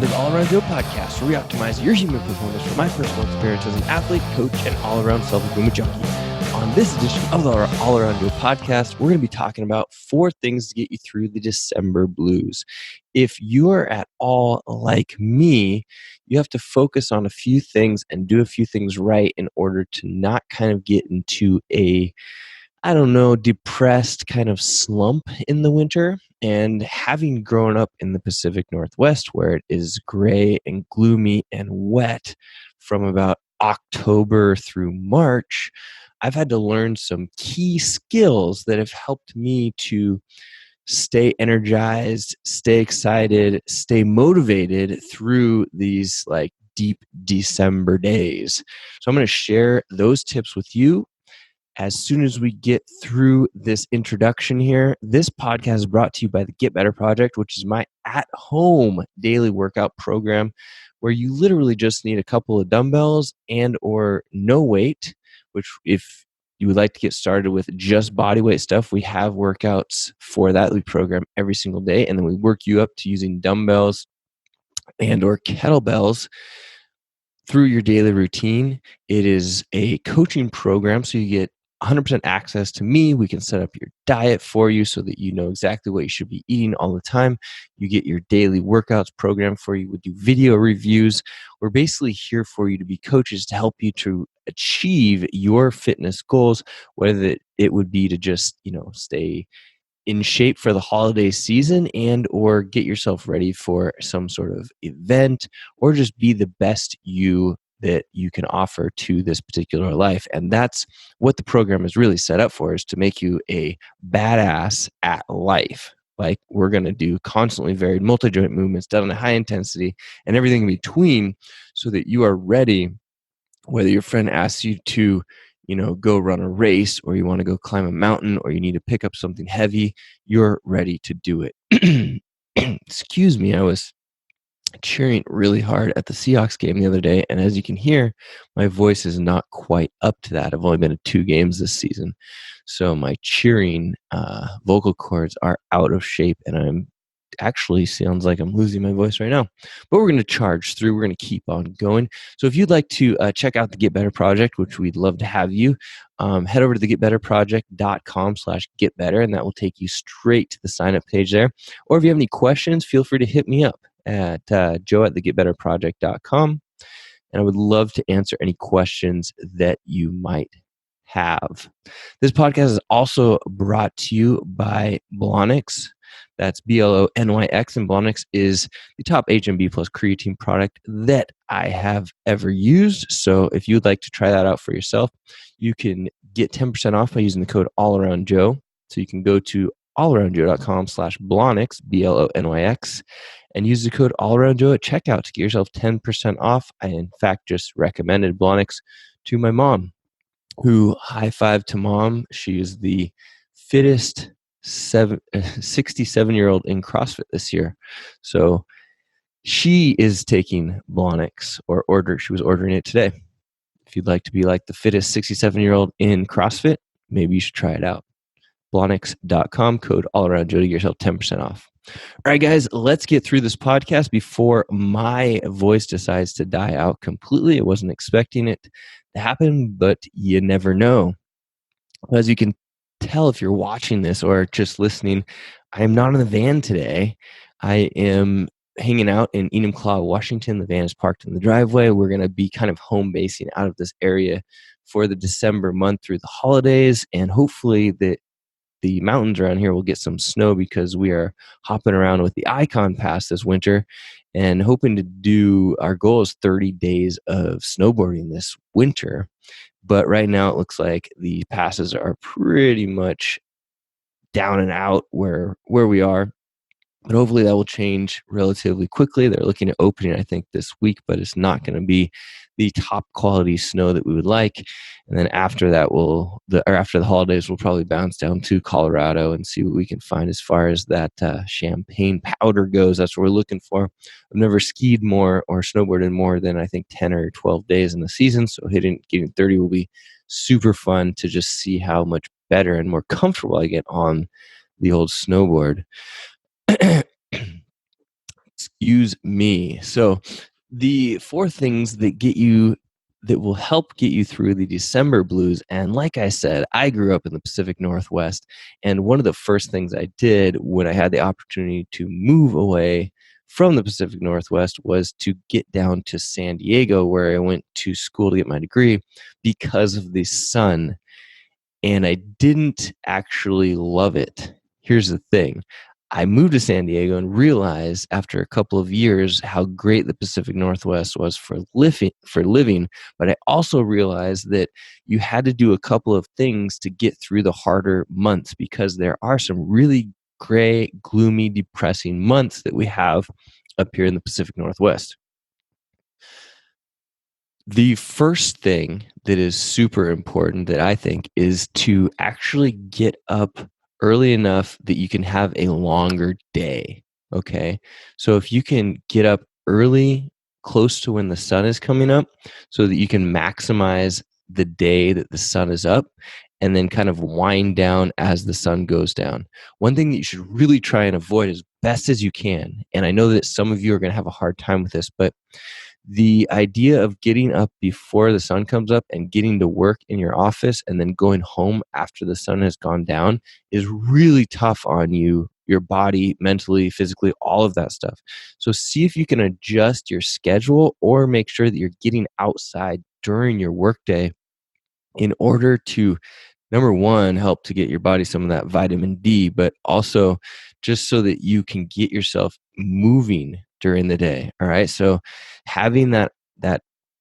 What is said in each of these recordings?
to the All Around Joe podcast, where we optimize your human performance from my personal experience as an athlete, coach, and all-around self-improvement junkie. On this edition of the All Around Joe podcast, we're going to be talking about 4 things to get you through the December blues. If you are at all like me, you have to focus on a few things and do a few things right in order to not kind of get into a depressed kind of slump in the winter. And having grown up in the Pacific Northwest, where it is gray and gloomy and wet from about October through March, I've had to learn some key skills that have helped me to stay energized, stay excited, stay motivated through these like deep December days. So I'm going to share those tips with you as soon as we get through this introduction here. This podcast is brought to you by the Get Better Project, which is my at-home daily workout program where you literally just need a couple of dumbbells and or no weight, which if you would like to get started with just body weight stuff, we have workouts for that. We program every single day, and then we work you up to using dumbbells and or kettlebells through your daily routine. It is a coaching program, so you get 100% access to me. We can set up your diet for you so that you know exactly what you should be eating all the time. You get your daily workouts program for you. We do video reviews. We're basically here for you to be coaches to help you to achieve your fitness goals, whether it would be to just, stay in shape for the holiday season and or get yourself ready for some sort of event, or just be the best you that you can offer to this particular life. And that's what the program is really set up for, is to make you a badass at life. Like, we're going to do constantly varied multi-joint movements done at high intensity and everything in between, so that you are ready, whether your friend asks you to go run a race, or you want to go climb a mountain, or you need to pick up something heavy, you're ready to do it. Excuse me, I was cheering really hard at the Seahawks game the other day, and as you can hear, my voice is not quite up to that. I've only been to 2 games this season, so my cheering vocal cords are out of shape, and I'm actually sounds like I'm losing my voice right now. But we're going to charge through. We're going to keep on going. So if you'd like to check out the Get Better Project, which we'd love to have you, head over to the getbetterproject.com/getbetter, and that will take you straight to the sign up page there. Or if you have any questions, feel free to hit me up at joe@thegetbetterproject.com, and I would love to answer any questions that you might have. This podcast is also brought to you by Blonyx. That's BLONYX, and Blonyx is the top HMB plus creatine product that I have ever used. So if you'd like to try that out for yourself, you can get 10% off by using the code AllAroundJoe. So you can go to allaroundjoe.com/Blonyx, BLONYX, and use the code AllAroundJoe at checkout to get yourself 10% off. I, in fact, just recommended Blonyx to my mom, who, high five to mom, she is the fittest 67-year-old in CrossFit this year. So she is taking Blonyx, she was ordering it today. If you'd like to be like the fittest 67-year-old in CrossFit, maybe you should try it out. Blonyx.com, code AllAroundJoe to get yourself 10% off. All right, guys, let's get through this podcast before my voice decides to die out completely. I wasn't expecting it to happen, but you never know. As you can tell if you're watching this or just listening, I am not in the van today. I am hanging out in Enumclaw, Washington. The van is parked in the driveway. We're going to be kind of home basing out of this area for the December month through the holidays, and hopefully the mountains around here will get some snow, because we are hopping around with the Icon Pass this winter and hoping to do, our goal is 30 days of snowboarding this winter. But right now it looks like the passes are pretty much down and out where we are. But hopefully that will change relatively quickly. They're looking at opening, I think, this week, but it's not going to be the top quality snow that we would like. And then after that, after the holidays, we'll probably bounce down to Colorado and see what we can find as far as that champagne powder goes. That's what we're looking for. I've never skied more or snowboarded more than, I think, 10 or 12 days in the season. So getting 30 will be super fun to just see how much better and more comfortable I get on the old snowboard. Use me. So the four things that will help get you through the December blues. And like I said, I grew up in the Pacific Northwest. And one of the first things I did when I had the opportunity to move away from the Pacific Northwest was to get down to San Diego, where I went to school to get my degree because of the sun. And I didn't actually love it. Here's the thing. I moved to San Diego and realized after a couple of years how great the Pacific Northwest was for living, but I also realized that you had to do a couple of things to get through the harder months because there are some really gray, gloomy, depressing months that we have up here in the Pacific Northwest. The first thing that is super important that I think is to actually get up early enough that you can have a longer day. Okay. So if you can get up early, close to when the sun is coming up, so that you can maximize the day that the sun is up and then kind of wind down as the sun goes down. One thing that you should really try and avoid as best as you can, and I know that some of you are going to have a hard time with this, but the idea of getting up before the sun comes up and getting to work in your office and then going home after the sun has gone down is really tough on you, your body, mentally, physically, all of that stuff. So see if you can adjust your schedule or make sure that you're getting outside during your workday in order to, number one, help to get your body some of that vitamin D, but also just so that you can get yourself moving during the day. All right. So having that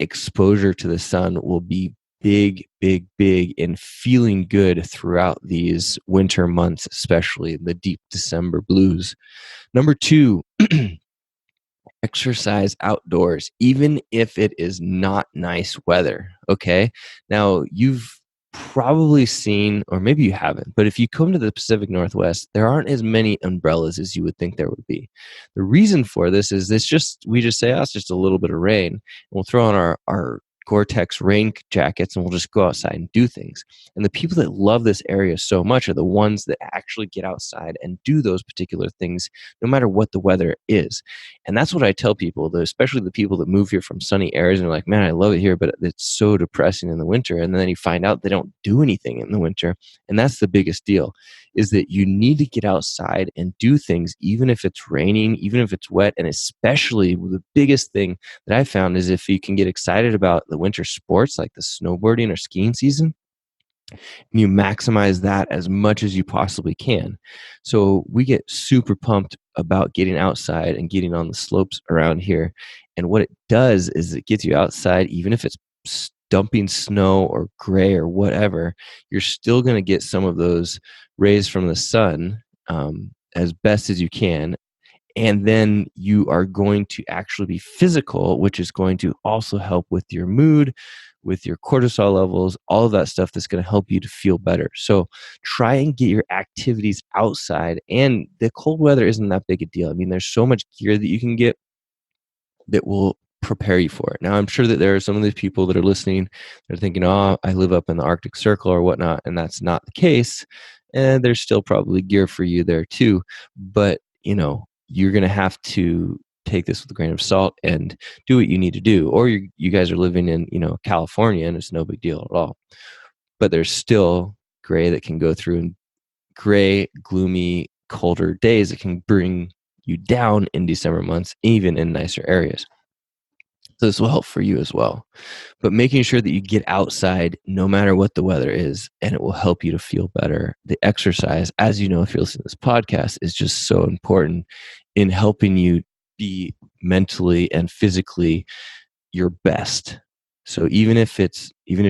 exposure to the sun will be big, big, big in feeling good throughout these winter months, especially the deep December blues. Number two, exercise outdoors, even if it is not nice weather. Okay. Now, you've probably seen, or maybe you haven't, but if you come to the Pacific Northwest, there aren't as many umbrellas as you would think there would be. The reason for this is we just say, oh, it's just a little bit of rain. And we'll throw on our Gore-Tex rain jackets and we'll just go outside and do things. And the people that love this area so much are the ones that actually get outside and do those particular things no matter what the weather is. And that's what I tell people, especially the people that move here from sunny areas and are like, man, I love it here, but it's so depressing in the winter. And then you find out they don't do anything in the winter. And that's the biggest deal, is that you need to get outside and do things, even if it's raining, even if it's wet. And especially the biggest thing that I found is if you can get excited about the winter sports like the snowboarding or skiing season, and you maximize that as much as you possibly can. So we get super pumped about getting outside and getting on the slopes around here. And what it does is it gets you outside, even if it's dumping snow or gray or whatever, you're still going to get some of those rays from the sun as best as you can. And then you are going to actually be physical, which is going to also help with your mood, with your cortisol levels, all of that stuff that's going to help you to feel better. So try and get your activities outside. And the cold weather isn't that big a deal. I mean, there's so much gear that you can get that will prepare you for it. Now, I'm sure that there are some of these people that are listening, they're thinking, oh, I live up in the Arctic Circle or whatnot, and that's not the case. And there's still probably gear for you there too. But, you're going to have to take this with a grain of salt and do what you need to do. Or you guys are living in, California, and it's no big deal at all. But there's still gray that can go through, and gray, gloomy, colder days that can bring you down in December months, even in nicer areas. So this will help for you as well. But making sure that you get outside no matter what the weather is, and it will help you to feel better. The exercise, as you know, if you're listening to this podcast, is just so important in helping you be mentally and physically your best. So even if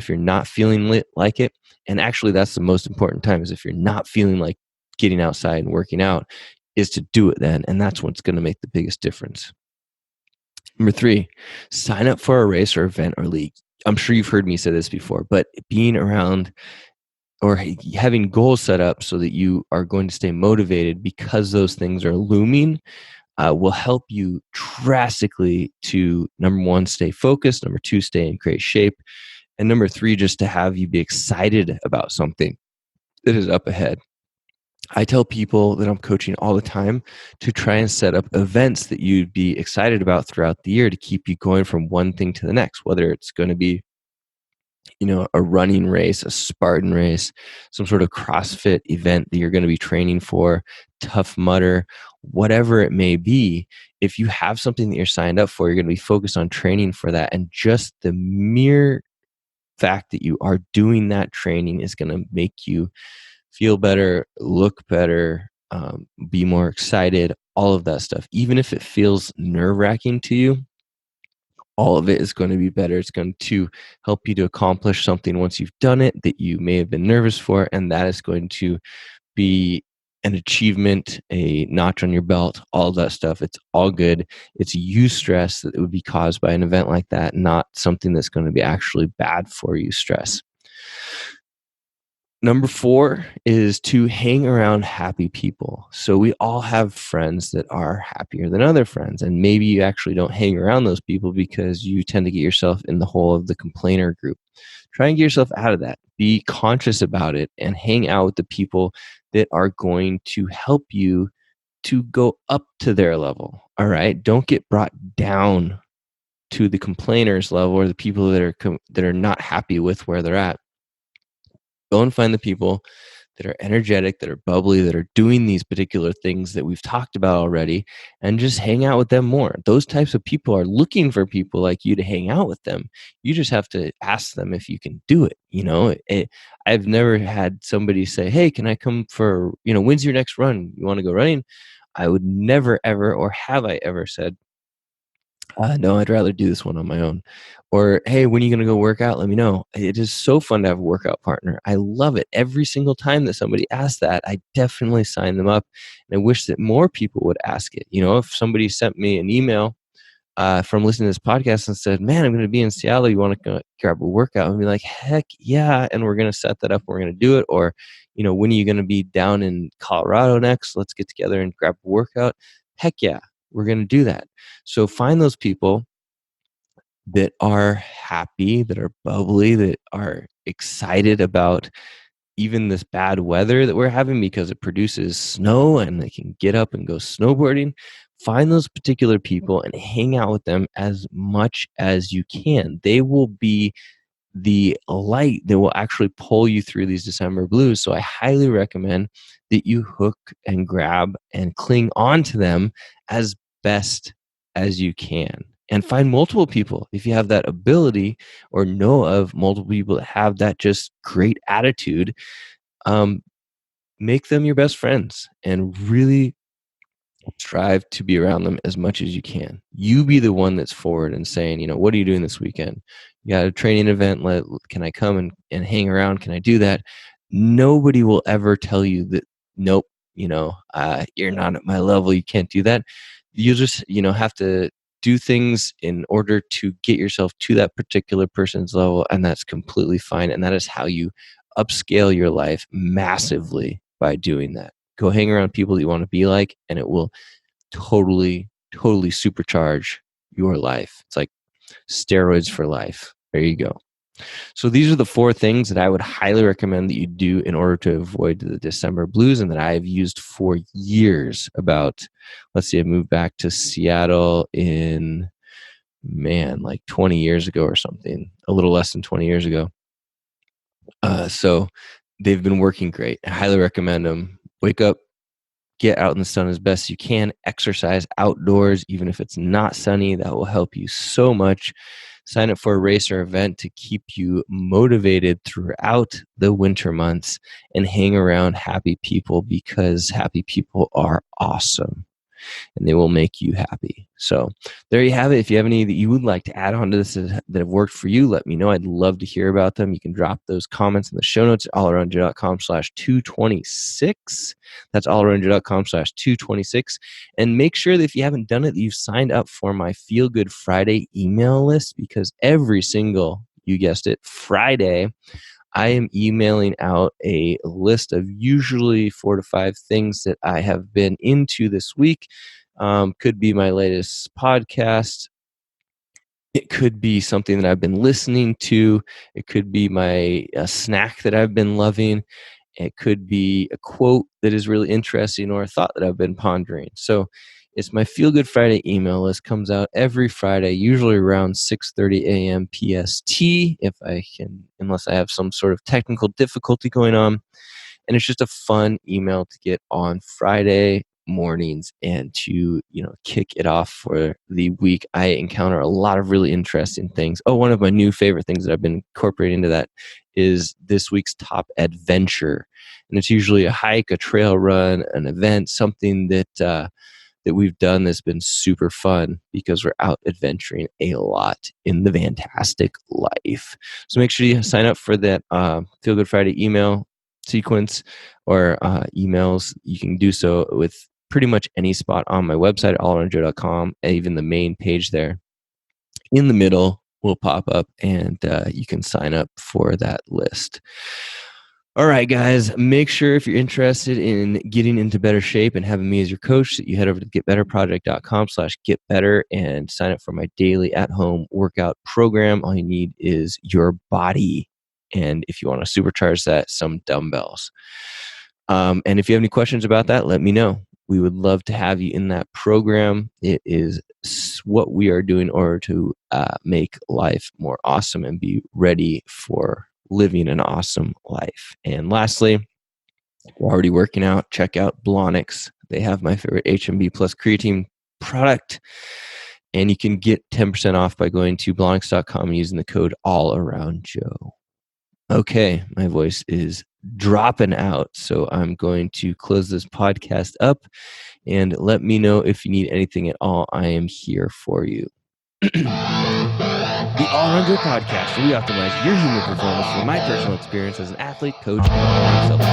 you're not feeling like it, and actually that's the most important time, is if you're not feeling like getting outside and working out, is to do it then. And that's what's going to make the biggest difference. Number three, sign up for a race or event or league. I'm sure you've heard me say this before, but being around or having goals set up so that you are going to stay motivated because those things are looming will help you drastically to, number one, stay focused, number two, stay in great shape, and number three, just to have you be excited about something that is up ahead. I tell people that I'm coaching all the time to try and set up events that you'd be excited about throughout the year to keep you going from one thing to the next, whether it's going to be, a running race, a Spartan race, some sort of CrossFit event that you're going to be training for, Tough Mudder, whatever it may be. If you have something that you're signed up for, you're going to be focused on training for that. And just the mere fact that you are doing that training is going to make you feel better, look better, be more excited, all of that stuff. Even if it feels nerve wracking to you, all of it is going to be better. It's going to help you to accomplish something once you've done it that you may have been nervous for. And that is going to be an achievement, a notch on your belt, all of that stuff. It's all good. It's you stress that would be caused by an event like that, not something that's going to be actually bad for you stress. Number 4 is to hang around happy people. So we all have friends that are happier than other friends. And maybe you actually don't hang around those people because you tend to get yourself in the hole of the complainer group. Try and get yourself out of that. Be conscious about it and hang out with the people that are going to help you to go up to their level. All right. Don't get brought down to the complainers level or the people that are not happy with where they're at. Go and find the people that are energetic, that are bubbly, that are doing these particular things that we've talked about already, and just hang out with them more. Those types of people are looking for people like you to hang out with them. You just have to ask them if you can do it. I've never had somebody say, "Hey, can I come for, when's your next run? You want to go running?" I would never, ever, or have I ever said, no, I'd rather do this one on my own. Or, hey, when are you going to go work out? Let me know. It is so fun to have a workout partner. I love it. Every single time that somebody asks that, I definitely sign them up. And I wish that more people would ask it. If somebody sent me an email from listening to this podcast and said, man, I'm going to be in Seattle. You want to go grab a workout? And be like, heck yeah. And we're going to set that up. We're going to do it. Or, when are you going to be down in Colorado next? Let's get together and grab a workout. Heck yeah. We're going to do that. So find those people that are happy, that are bubbly, that are excited about even this bad weather that we're having because it produces snow and they can get up and go snowboarding. Find those particular people and hang out with them as much as you can. They will be the light that will actually pull you through these December blues. So I highly recommend that you hook and grab and cling on to them as best as you can. And find multiple people if you have that ability or know of multiple people that have that just great attitude. Make them your best friends and really strive to be around them as much as you can. You be the one that's forward and saying, what are you doing this weekend? You got a training event. Can I come and hang around? Can I do that? Nobody will ever tell you that, nope, you're not at my level. You can't do that. You just, have to do things in order to get yourself to that particular person's level. And that's completely fine. And that is how you upscale your life massively by doing that. Go hang around people that you want to be like, and it will totally, totally supercharge your life. It's like steroids for life. There you go. So these are the 4 things that I would highly recommend that you do in order to avoid the December blues, and that I've used for years. I moved back to Seattle in, like 20 years ago or something, a little less than 20 years ago. So they've been working great. I highly recommend them. Wake up, get out in the sun as best you can, exercise outdoors, even if it's not sunny. That will help you so much. Sign up for a race or event to keep you motivated throughout the winter months, and hang around happy people because happy people are awesome and they will make you happy. So there you have it. If you have any that you would like to add on to this that have worked for you, let me know. I'd love to hear about them. You can drop those comments in the show notes at allaroundjoe.com/226. That's allaroundjoe.com/226. And make sure that if you haven't done it, you've signed up for my Feel Good Friday email list, because every single, you guessed it, Friday, I am emailing out a list of usually 4 to 5 things that I have been into this week. Could be my latest podcast. It could be something that I've been listening to. It could be my snack that I've been loving. It could be a quote that is really interesting or a thought that I've been pondering. So it's my Feel Good Friday email list. Comes out every Friday, usually around 6:30 a.m. PST, if I can, unless I have some sort of technical difficulty going on. And it's just a fun email to get on Friday mornings and to kick it off for the week. I encounter a lot of really interesting things. One of my new favorite things that I've been incorporating into that is this week's top adventure, and it's usually a hike, a trail run, an event, something that we've done that's been super fun because we're out adventuring a lot in the fantastic life. So make sure you sign up for that Feel Good Friday email sequence or emails. You can do so with pretty much any spot on my website at allaroundjoe.com. Even the main page there in the middle will pop up, and you can sign up for that list. All right, guys, make sure if you're interested in getting into better shape and having me as your coach that you head over to getbetterproject.com/getbetter and sign up for my daily at-home workout program. All you need is your body, and if you want to supercharge that, some dumbbells. And if you have any questions about that, let me know. We would love to have you in that program. It is what we are doing in order to make life more awesome and be ready for living an awesome life. And lastly, we're already working out. Check out Blonix. They have my favorite HMB plus creatine product. And you can get 10% off by going to Blonix.com and using the code AllAroundJoe. Okay, my voice is dropping out, so I'm going to close this podcast up, and let me know if you need anything at all. I am here for you. The All Around Joe podcast, where we optimize your human performance from my personal experience as an athlete, coach, and self-coach.